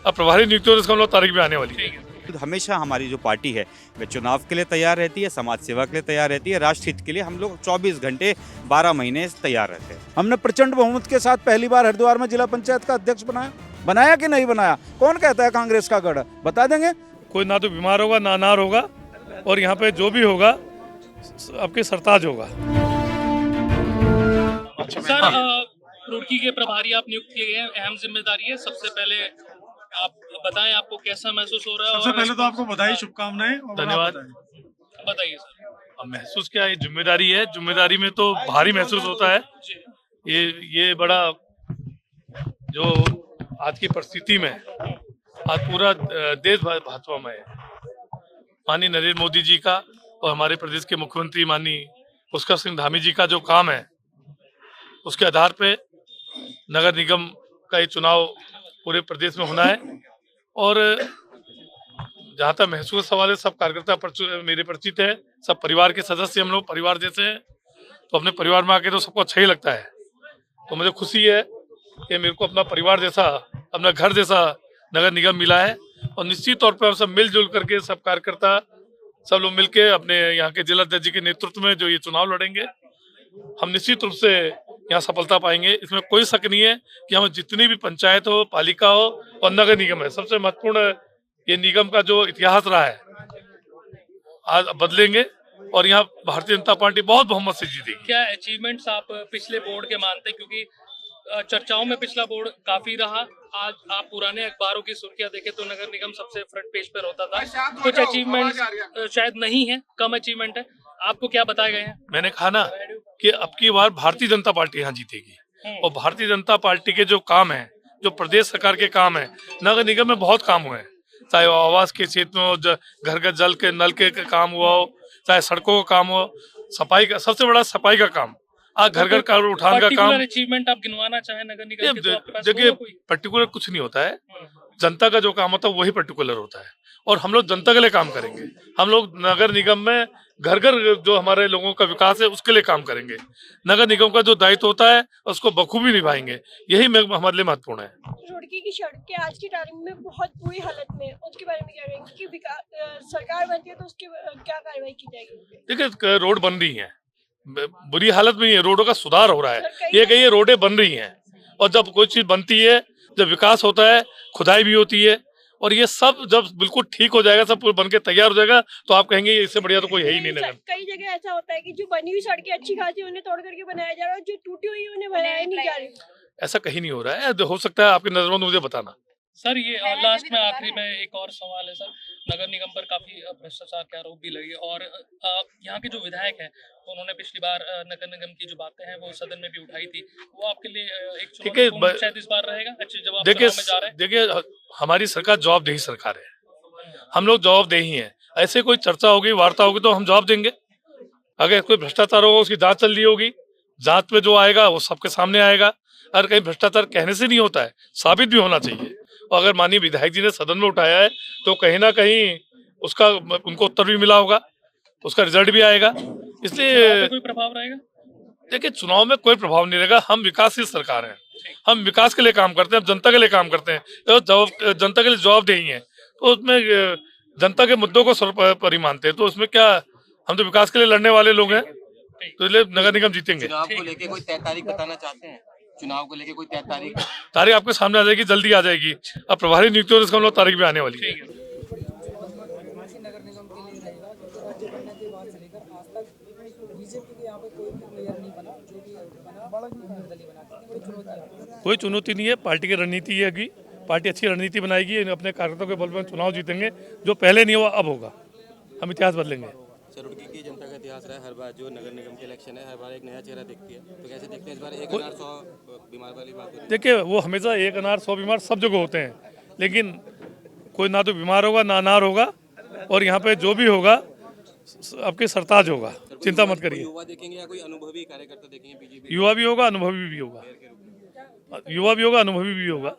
अब प्रभारी नियुक्ति होने से हम लोग तारीख भी आने वाली है। हमेशा हमारी जो पार्टी है वह चुनाव के लिए तैयार रहती है, समाज सेवा के लिए तैयार रहती है, राष्ट्र हित के लिए हम लोग 24 घंटे 12 महीने तैयार रहते हैं। हमने प्रचंड बहुमत के साथ पहली बार हरिद्वार में जिला पंचायत का अध्यक्ष बनाया कि नहीं बनाया? कौन कहता है कांग्रेस का गढ़? बता देंगे। कोई ना तो बीमार होगा ना अनार होगा, और यहाँ पे जो भी होगा आपके सरताज होगा। सर, रुड़की के प्रभारी आप नियुक्त किए गए हैं, अहम जिम्मेदारी है। सबसे पहले आप बताएं, आपको कैसा महसूस हो रहा है? सबसे पहले तो आपको बधाई, शुभकामनाएं और धन्यवाद। बताइए सर। अब महसूस क्या है, जिम्मेदारी है, जिम्मेदारी में तो भारी महसूस होता है। ये बड़ा जो आज की परिस्थिति में आज पूरा देश भाजपा में है। माननीय नरेंद्र मोदी जी का और हमारे प्रदेश के मुख्यमंत्री माननीय पुष्कर सिंह धामी जी का जो काम है, उसके आधार पे नगर निगम का ये चुनाव पूरे प्रदेश में होना है। और जहाँ तक महसूस सवाल है, सब कार्यकर्ता मेरे परिचित है, सब परिवार के सदस्य, हम लोग परिवार जैसे हैं, तो अपने परिवार में आके तो सबको अच्छा ही लगता है। तो मुझे खुशी है कि मेरे को अपना परिवार जैसा, अपना घर जैसा नगर निगम मिला है। और निश्चित तौर पर हम सब मिलजुल करके, सब कार्यकर्ता सब लोग मिलके अपने यहाँ के जिला अध्यक्ष जी के नेतृत्व में जो ये चुनाव लड़ेंगे, हम निश्चित रूप से यहाँ सफलता पाएंगे। इसमें कोई शक नहीं है कि हम जितनी भी पंचायत हो, पालिका हो और नगर निगम है, सबसे महत्वपूर्ण ये निगम का जो इतिहास रहा है आज बदलेंगे और यहाँ भारतीय जनता पार्टी बहुत बहुमत से जीतेगी। क्या अचीवमेंट्स आप पिछले बोर्ड के मानते हैं? क्योंकि चर्चाओं में पिछला बोर्ड काफी रहा। आज आप पुराने अखबारों की सुर्खियां देखें तो नगर निगम सबसे फ्रंट पेज पर होता था। कुछ अचीवमेंट शायद नहीं है, कम अचीवमेंट है। आपको क्या बताए गए हैं? मैंने कहा ना कि अब की बार भारतीय जनता पार्टी यहाँ जीतेगी। और भारतीय जनता पार्टी के जो काम है, जो प्रदेश सरकार के काम है, नगर निगम में बहुत काम हुए हैं। चाहे वो आवास के क्षेत्र में हो, घर घर जल के नल के काम हुआ हो, चाहे सड़कों का काम हो, सफाई का, सबसे बड़ा सफाई का काम, आज घर घर का उठान का काम। अचीवमेंट आप गिनवाना चाहें नगर निगम के? देखिए, पर्टिकुलर कुछ नहीं होता है, जनता का जो काम होता है वही पर्टिकुलर होता है। और हम लोग जनता के लिए काम करेंगे। हम लोग नगर निगम में घर घर जो हमारे लोगों का विकास है उसके लिए काम करेंगे। नगर निगम का जो दायित्व होता है उसको बखूबी निभाएंगे, यही हमारे लिए महत्वपूर्ण है। रुड़की की सड़कें आज की तारीख में बहुत बुरी हालत में, उसके बारे में क्या कहेंगे कि सरकार बनती है तो उसकी क्या कार्रवाई की जाएगी? देखिए, रोड बन रही है, बुरी हालत में नहीं है, रोडों का सुधार हो रहा है। ये कहिए रोडें बन रही हैं, और जब कोई चीज बनती है, जब विकास होता है, खुदाई भी होती है, और ये सब जब बिल्कुल ठीक हो जाएगा, सब बन के तैयार हो जाएगा, तो आप कहेंगे इससे बढ़िया तो कोई है ही नहीं नगर। कई जगह ऐसा होता है कि जो बनी हुई सड़कें अच्छी खासी उन्हें तोड़ करके बनाया जा रहा है, जो टूटी हुई उन्हें बनाया नहीं जा रही। ऐसा कहीं नहीं हो रहा है। हो सकता है आपकी नजरों में, मुझे बताना। सर, ये लास्ट में आखिरी में एक और सवाल है सर। नगर निगम पर काफी भ्रष्टाचार के आरोप भी लगे, और यहाँ के जो विधायक हैं तो उन्होंने पिछली बार नगर निगम की जो बातें हैं वो सदन में भी उठाई थी। वो आपके लिए एक चुनौतीपूर्ण शायद इस बार रहेगा? अच्छे जवाब में जा रहे हैं। देखिए, हमारी सरकार जवाबदेही सरकार है, हम लोग जवाबदेही हैं। ऐसे कोई चर्चा होगी, वार्ता होगी तो हम जवाब देंगे। अगर कोई भ्रष्टाचार होगा, उसकी जांच चल रही होगी, जांच में जो आएगा वो सबके सामने आएगा। अगर कहीं भ्रष्टाचार कहने से नहीं होता है, साबित भी होना चाहिए। और अगर माननीय विधायक जी ने सदन में उठाया है तो कहीं ना कहीं उसका उनको उत्तर भी मिला होगा, उसका रिजल्ट भी आएगा। इसलिए कोई प्रभाव रहेगा? देखिए, चुनाव में कोई प्रभाव नहीं रहेगा। हम विकासशील सरकार है, हम विकास के लिए काम करते हैं, हम जनता के लिए काम करते हैं। तो जनता के लिए जवाबदेही है, तो उसमें जनता के मुद्दों को सर्वोपरि मानते हैं। तो उसमें क्या, हम तो विकास के लिए लड़ने वाले लोग हैं, तो इसलिए नगर निगम जीतेंगे। चुनाव को लेके कोई तय तारीख बताना चाहते हैं? चुनाव को लेके कोई तय तारीख आपके सामने आ जाएगी, जल्दी आ जाएगी। अब प्रभारी नियुक्ति होने से हम लोग तारीख भी आने वाली है। कोई चुनौती नहीं है, पार्टी की रणनीति है कि पार्टी अच्छी रणनीति बनाएगी, अपने कार्यकर्ताओं के बल पर चुनाव जीतेंगे। जो पहले नहीं हुआ अब होगा, हम इतिहास बदलेंगे। रुड़की की जनता का इतिहास रहा है, हर बार जो नगर निगम के इलेक्शन है हर बार एक नया चेहरा दिखती है, तो कैसे देखते हैं इस बार 1 अनार 100 बीमार वाली बात? देखिए, वो हमेशा 1 अनार 100 बीमार सब जगह होते हैं, लेकिन कोई ना तो बीमार होगा ना अनार होगा, और यहाँ पे जो भी होगा आपके सरताज होगा, चिंता मत करिए। युवा देखेंगे या कोई अनुभवी कार्यकर्ता देखेंगे? बीजेपी युवा भी होगा, अनुभवी भी होगा, युवा भी होगा, अनुभवी भी होगा।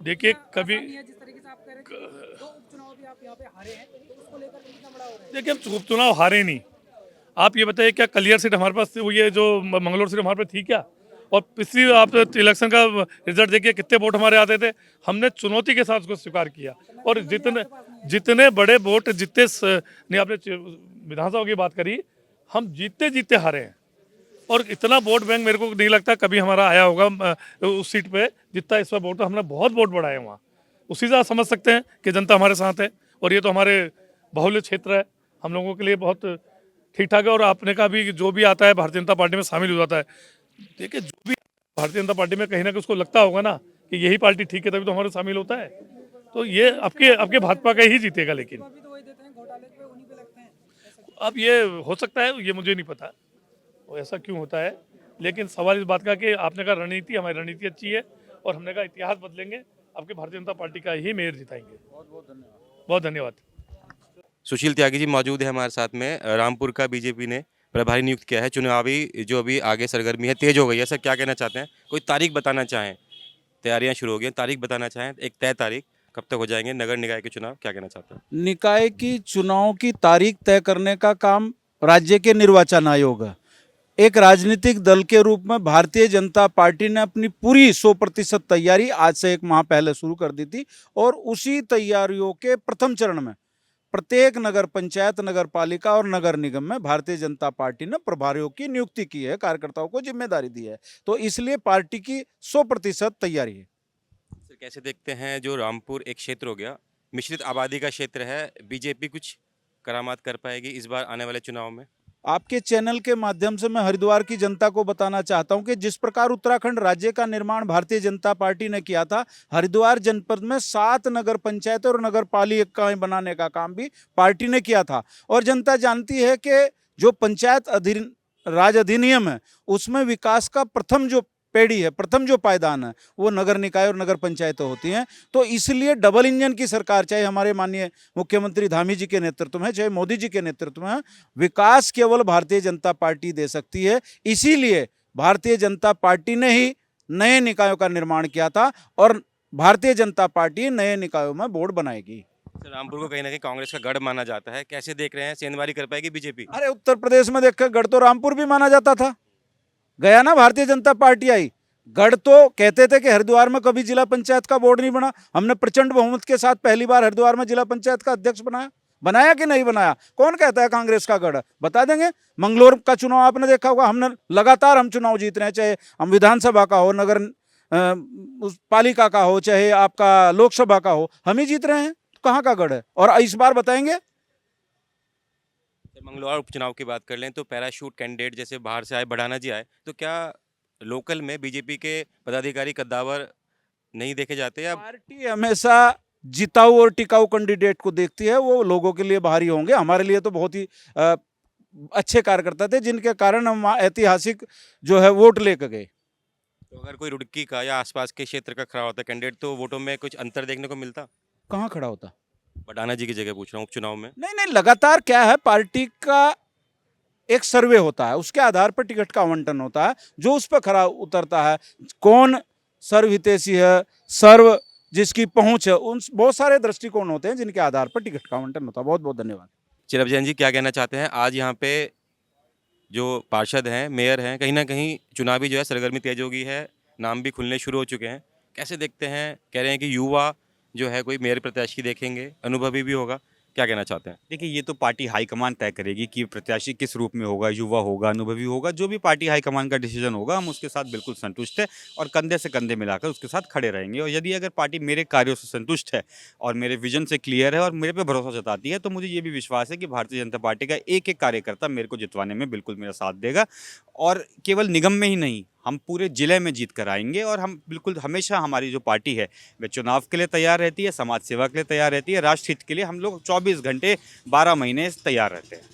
देखिए, कभी कह रहे थे दो उपचुनाव भी आप यहाँ पे हारे हैं, तो उसको लेकर के कितना बड़ा हो रहा है? देखिए, हम उपचुनाव हारे नहीं। आप ये बताइए, क्या कलियर सीट हमारे पास वो ये जो मंगलौर सीट हमारे पास थी क्या? और पिछली आप इलेक्शन का रिजल्ट देखिए, कितने वोट हमारे आते थे। हमने चुनौती के साथ उसको स्वीकार किया, और जितने जितने बड़े वोट जितने नहीं, आपने विधानसभा की बात करी, हम जीतते जीतते हारे हैं। और इतना वोट बैंक मेरे को नहीं लगता कभी हमारा आया होगा उस सीट पे जितना इस बार वोट। हमने बहुत वोट बढ़ाए वहाँ, उसी से आप समझ सकते हैं कि जनता हमारे साथ है। और ये तो हमारे बाहुल्य क्षेत्र है, हम लोगों के लिए बहुत ठीक ठाक है। और आपने कहा भी कि जो भी आता है भारतीय जनता पार्टी में शामिल हो जाता है। देखिए, जो भी भारतीय जनता पार्टी में कहीं ना कहीं उसको लगता होगा ना कि यही पार्टी ठीक है, तभी तो हमारे शामिल होता है। तो ये आपके भाजपा का ही जीतेगा। लेकिन अभी तो वही देते हैं, घोटाले पे उन्हीं पे लगते हैं। अब ये हो सकता है, ये मुझे नहीं पता वो ऐसा क्यों होता है। लेकिन सवाल इस बात का कि आपने कहा रणनीति, हमारी रणनीति अच्छी है, और हमने कहा इतिहास बदलेंगे, आपके भारतीय जनता पार्टी का ही मेयर जिताएंगे। बहुत धन्यवाद। सुशील त्यागी जी मौजूद है हमारे साथ में। रामपुर का बीजेपी ने प्रभारी नियुक्त किया है। चुनावी जो अभी आगे सरगर्मी है तेज हो गई है, सर क्या कहना चाहते हैं? कोई तारीख बताना चाहें? तैयारियां शुरू हो गई हैं, तारीख बताना चाहें, एक तय तारीख कब तक हो जाएंगे नगर निकाय के चुनाव, क्या कहना चाहते हैं? निकाय की चुनाव की तारीख तय करने का काम राज्य के निर्वाचन आयोग है। एक राजनीतिक दल के रूप में भारतीय जनता पार्टी ने अपनी पूरी 100% तैयारी आज से 1 माह पहले शुरू कर दी थी, और उसी तैयारियों के प्रथम चरण में प्रत्येक नगर पंचायत, नगर पालिका और नगर निगम में भारतीय जनता पार्टी ने प्रभारियों की नियुक्ति की है, कार्यकर्ताओं को जिम्मेदारी दी है। तो इसलिए पार्टी की 100% तैयारी है। सर कैसे देखते हैं, जो रामपुर एक क्षेत्र हो गया, मिश्रित आबादी का क्षेत्र है, बीजेपी कुछ करामात कर पाएगी इस बार आने वाले चुनाव में? आपके चैनल के माध्यम से मैं हरिद्वार की जनता को बताना चाहता हूं कि जिस प्रकार उत्तराखंड राज्य का निर्माण भारतीय जनता पार्टी ने किया था, हरिद्वार जनपद में 7 नगर पंचायत और नगर पालिकाएं बनाने का काम भी पार्टी ने किया था। और जनता जानती है कि जो पंचायत राज अधिनियम है, उसमें विकास का प्रथम जो पेड़ी है, प्रथम जो पायदान है, वो नगर निकाय और नगर पंचायतें होती हैं। तो इसलिए डबल इंजन की सरकार, चाहे हमारे माननीय मुख्यमंत्री धामी जी के नेतृत्व में, चाहे मोदी जी के नेतृत्व में, विकास केवल भारतीय जनता पार्टी दे सकती है। इसीलिए भारतीय जनता पार्टी ने ही नए निकायों का निर्माण किया था, और भारतीय जनता पार्टी नए निकायों में बोर्ड बनाएगी। सर रामपुर को कहीं ना कहीं कांग्रेस का गढ़ माना जाता है, कैसे देख रहे हैं, सेंधमारी कर पाएगी बीजेपी? अरे उत्तर प्रदेश में देखकर गढ़ तो रामपुर भी माना जाता था, गया ना भारतीय जनता पार्टी आई। गढ़ तो कहते थे कि हरिद्वार में कभी जिला पंचायत का बोर्ड नहीं बना, हमने प्रचंड बहुमत के साथ पहली बार हरिद्वार में जिला पंचायत का अध्यक्ष बनाया कि नहीं बनाया? कौन कहता है कांग्रेस का गढ़? बता देंगे। मंगलौर का चुनाव आपने देखा होगा, हमने लगातार हम चुनाव जीत रहे हैं, चाहे हम विधानसभा का हो, नगर पालिका का हो, चाहे आपका लोकसभा का हो, हम ही जीत रहे हैं। तो कहाँ का गढ़ है? और इस बार बताएंगे। मंगलवार उपचुनाव की बात कर लें तो पैराशूट कैंडिडेट जैसे बाहर से आए, बढ़ाना जी आए, तो क्या लोकल में बीजेपी के पदाधिकारी कद्दावर नहीं देखे जाते? या पार्टी हमेशा जिताऊ और टिकाऊ कैंडिडेट को देखती है, वो लोगों के लिए भारी होंगे। हमारे लिए तो बहुत ही अच्छे कार्यकर्ता थे, जिनके कारण हम ऐतिहासिक जो है वोट लेकर गए। तो अगर कोई रुड़की का या आसपास के क्षेत्र का खड़ा होता कैंडिडेट, तो वोटों में कुछ अंतर देखने को मिलता? कहाँ खड़ा होता? बढ़ाना जी की जगह पूछ रहा हूँ उपचुनाव में। नहीं, लगातार क्या है, पार्टी का एक सर्वे होता है, उसके आधार पर टिकट का आवंटन होता है। जो उस पर खरा उतरता है, कौन सर्वहितैषी है, सर्व जिसकी पहुंच है, उन बहुत सारे दृष्टिकोण होते हैं जिनके आधार पर टिकट का आवंटन होता है। बहुत बहुत धन्यवाद। चिरब जैन जी क्या कहना चाहते हैं? आज यहाँ पे जो पार्षद हैं, मेयर हैं, कहीं ना कहीं चुनावी जो है सरगर्मी तेज हो गई है, नाम भी खुलने शुरू हो चुके हैं, कैसे देखते हैं? कह रहे हैं कि युवा जो है कोई मेयर प्रत्याशी देखेंगे, अनुभवी भी होगा, क्या कहना चाहते हैं? देखिए, ये तो पार्टी हाईकमान तय करेगी कि प्रत्याशी किस रूप में होगा, युवा होगा, अनुभवी होगा। जो भी पार्टी हाईकमान का डिसीजन होगा, हम उसके साथ बिल्कुल संतुष्ट है और कंधे से कंधे मिलाकर उसके साथ खड़े रहेंगे। और यदि अगर पार्टी मेरे कार्यों से संतुष्ट है और मेरे विजन से क्लियर है और मेरे पे भरोसा जताती है, तो मुझे ये भी विश्वास है कि भारतीय जनता पार्टी का एक एक कार्यकर्ता मेरे को जितवाने में बिल्कुल मेरा साथ देगा। और केवल निगम में ही नहीं, हम पूरे जिले में जीत कर आएंगे। और हम बिल्कुल हमेशा, हमारी जो पार्टी है वह चुनाव के लिए तैयार रहती है, समाज सेवा के लिए तैयार रहती है, राष्ट्र हित के लिए हम लोग 24 घंटे 12 महीने तैयार रहते हैं।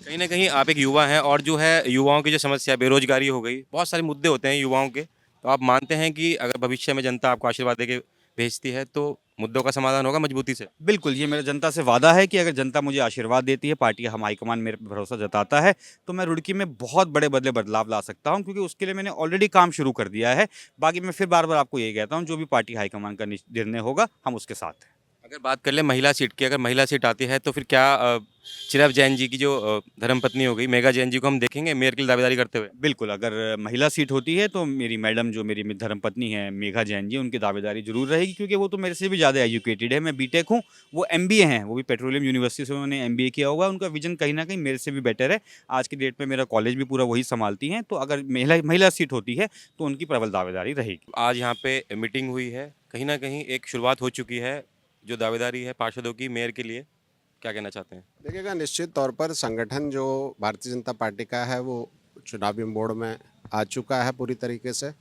कहीं ना कहीं आप एक युवा हैं, और जो है युवाओं की जो समस्या, बेरोजगारी हो गई, बहुत सारे मुद्दे होते हैं युवाओं के, तो आप मानते हैं कि अगर भविष्य में जनता आपको आशीर्वाद देके भेजती है तो मुद्दों का समाधान होगा मजबूती से? बिल्कुल, ये मेरा जनता से वादा है कि अगर जनता मुझे आशीर्वाद देती है, पार्टी हम हाईकमान मेरे पे भरोसा जताता है, तो मैं रुड़की में बहुत बड़े बदलाव ला सकता हूं, क्योंकि उसके लिए मैंने ऑलरेडी काम शुरू कर दिया है। बाकी मैं फिर बार बार आपको यही कहता हूं, जो भी पार्टी हाईकमान का निर्णय होगा, हम उसके साथ हैं। अगर बात कर ले महिला सीट की, अगर महिला सीट आती है तो फिर क्या चिरब जैन जी की जो धर्मपत्नी हो गई मेघा जैन जी को हम देखेंगे मेयर के लिए दावेदारी करते हुए? बिल्कुल, अगर महिला सीट होती है तो मेरी मैडम जो मेरी धर्मपत्नी है मेघा जैन जी, उनकी दावेदारी ज़रूर रहेगी क्योंकि वो तो मेरे से भी ज़्यादा एजुकेटेड है। मैं बीटेक हूँ, वो एमबीए हैं, वो भी पेट्रोलियम यूनिवर्सिटी से उन्होंने एमबीए किया हुआ है। उनका विज़न कहीं न कहीं मेरे से भी बेटर है। आज की डेट में मेरा कॉलेज भी पूरा वही सँभालती हैं, तो अगर महिला महिला सीट होती है तो उनकी प्रबल दावेदारी रहेगी। आज यहाँ पे मीटिंग हुई है, कहीं ना कहीं एक शुरुआत हो चुकी है जो दावेदारी है पार्षदों की मेयर के लिए, क्या कहना चाहते हैं? देखिएगा, निश्चित तौर पर संगठन जो भारतीय जनता पार्टी का है वो चुनावी मोड़ में आ चुका है पूरी तरीके से।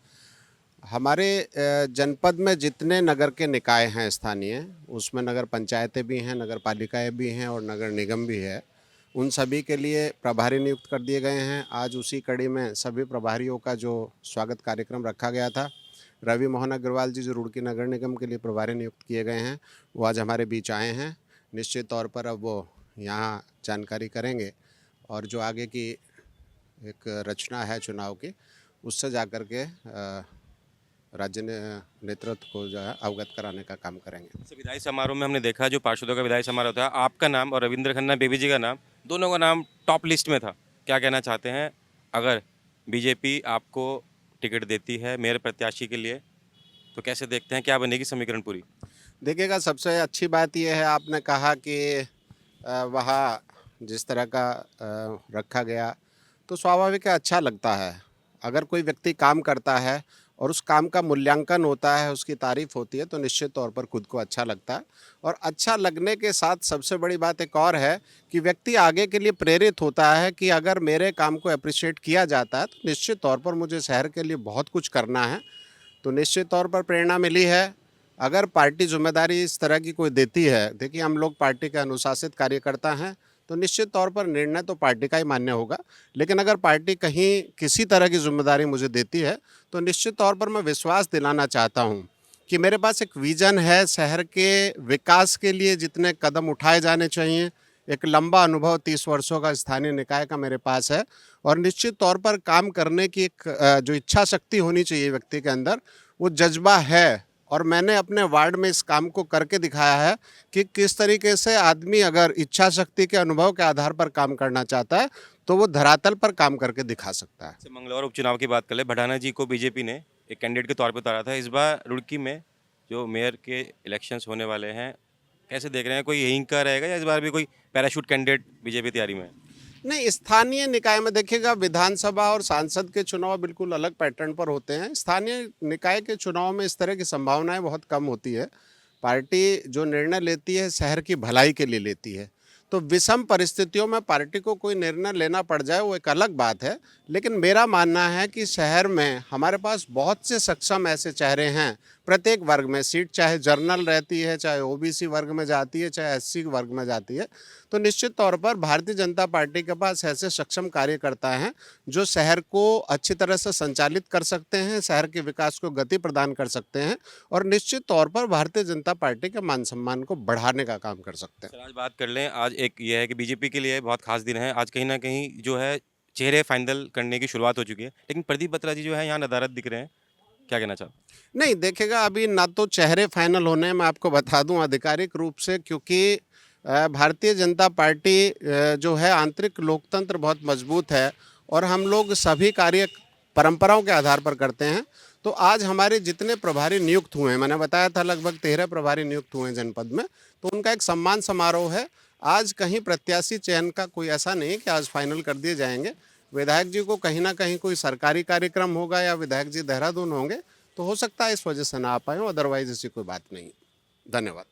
हमारे जनपद में जितने नगर के निकाय हैं स्थानीय, उसमें नगर पंचायतें भी हैं, नगर पालिकाएँ भी हैं और नगर निगम भी है, उन सभी के लिए प्रभारी नियुक्त कर दिए गए हैं। आज उसी कड़ी में सभी प्रभारियों का जो स्वागत कार्यक्रम रखा गया था। रवि मोहन अग्रवाल जी जो रुड़की नगर निगम के लिए प्रभारी नियुक्त किए गए हैं, वो आज हमारे बीच आए हैं। निश्चित तौर पर अब वो यहाँ जानकारी करेंगे और जो आगे की एक रचना है चुनाव की, उससे जाकर के राज्य नेतृत्व को जो है अवगत कराने का काम करेंगे। जैसे विदाई समारोह में हमने देखा जो पार्षदों का विदाई समारोह था, आपका नाम और रविंद्र खन्ना बेबी जी का नाम, दोनों का नाम टॉप लिस्ट में था। क्या कहना चाहते हैं, अगर बीजेपी आपको टिकट देती है मेयर प्रत्याशी के लिए तो कैसे देखते हैं, क्या बनेगी समीकरण पूरी? देखिएगा, सबसे अच्छी बात यह है आपने कहा कि वहाँ जिस तरह का रखा गया तो स्वाभाविक है, अच्छा लगता है। अगर कोई व्यक्ति काम करता है और उस काम का मूल्यांकन होता है, उसकी तारीफ होती है, तो निश्चित तौर पर खुद को अच्छा लगता है। और अच्छा लगने के साथ सबसे बड़ी बात एक और है कि व्यक्ति आगे के लिए प्रेरित होता है कि अगर मेरे काम को अप्रिशिएट किया जाता है तो निश्चित तौर पर मुझे शहर के लिए बहुत कुछ करना है। तो निश्चित तौर पर प्रेरणा मिली है। अगर पार्टी जिम्मेदारी इस तरह की कोई देती है, देखिए हम लोग पार्टी के अनुशासित कार्यकर्ता हैं, तो निश्चित तौर पर निर्णय तो पार्टी का ही मान्य होगा। लेकिन अगर पार्टी कहीं किसी तरह की जिम्मेदारी मुझे देती है तो निश्चित तौर पर मैं विश्वास दिलाना चाहता हूं कि मेरे पास एक विज़न है शहर के विकास के लिए, जितने कदम उठाए जाने चाहिए। एक लंबा अनुभव 30 वर्षों का स्थानीय निकाय का मेरे पास है और निश्चित तौर पर काम करने की एक जो इच्छा शक्ति होनी चाहिए व्यक्ति के अंदर, वो जज्बा है। और मैंने अपने वार्ड में इस काम को करके दिखाया है कि किस तरीके से आदमी अगर इच्छा शक्ति के अनुभव के आधार पर काम करना चाहता है तो वो धरातल पर काम करके दिखा सकता है। जैसे मंगलौर उपचुनाव की बात कर ले, भडाना जी को बीजेपी ने एक कैंडिडेट के तौर पर उतारा था। इस बार रुड़की में जो मेयर के इलेक्शंस होने वाले हैं, कैसे देख रहे हैं, कोई यहीं का रहेगा या इस बार भी कोई पैराशूट कैंडिडेट बीजेपी तैयारी में है? नहीं, स्थानीय निकाय में देखिएगा, विधानसभा और सांसद के चुनाव बिल्कुल अलग पैटर्न पर होते हैं। स्थानीय निकाय के चुनाव में इस तरह की संभावनाएं बहुत कम होती है। पार्टी जो निर्णय लेती है शहर की भलाई के लिए लेती है, तो विषम परिस्थितियों में पार्टी को कोई निर्णय लेना पड़ जाए वो एक अलग बात है। लेकिन मेरा मानना है कि शहर में हमारे पास बहुत से सक्षम ऐसे चेहरे हैं, प्रत्येक वर्ग में सीट चाहे जर्नल रहती है, चाहे ओबीसी वर्ग में जाती है, चाहे एससी वर्ग में जाती है, तो निश्चित तौर पर भारतीय जनता पार्टी के पास ऐसे सक्षम कार्यकर्ता हैं जो शहर को अच्छी तरह से संचालित कर सकते हैं, शहर के विकास को गति प्रदान कर सकते हैं और निश्चित तौर पर भारतीय जनता पार्टी के मान सम्मान को बढ़ाने का काम कर सकते हैं। सर, आज बात कर लें, आज एक ये है कि बीजेपी के लिए बहुत खास दिन है। आज कहीं ना कहीं जो है चेहरे फाइनल करने की शुरुआत हो चुकी है, लेकिन प्रदीप बत्रा जी जो है यहाँ नदारद दिख रहे हैं, क्या कहना चाहते? नहीं, देखिएगा, अभी ना तो चेहरे फाइनल होने हैं, मैं आपको बता दूं आधिकारिक रूप से, क्योंकि भारतीय जनता पार्टी जो है आंतरिक लोकतंत्र बहुत मजबूत है और हम लोग सभी कार्य परंपराओं के आधार पर करते हैं। तो आज हमारे जितने प्रभारी नियुक्त हुए हैं, मैंने बताया था लगभग 13 प्रभारी नियुक्त हुए हैं जनपद में, तो उनका एक सम्मान समारोह है। आज कहीं प्रत्याशी चयन का कोई ऐसा नहीं कि आज फाइनल कर दिए जाएंगे। विधायक जी को कहीं ना कहीं कोई सरकारी कार्यक्रम होगा या विधायक जी देहरादून होंगे, तो हो सकता है इस वजह से ना आ पाए, अदरवाइज ऐसी कोई बात नहीं। धन्यवाद।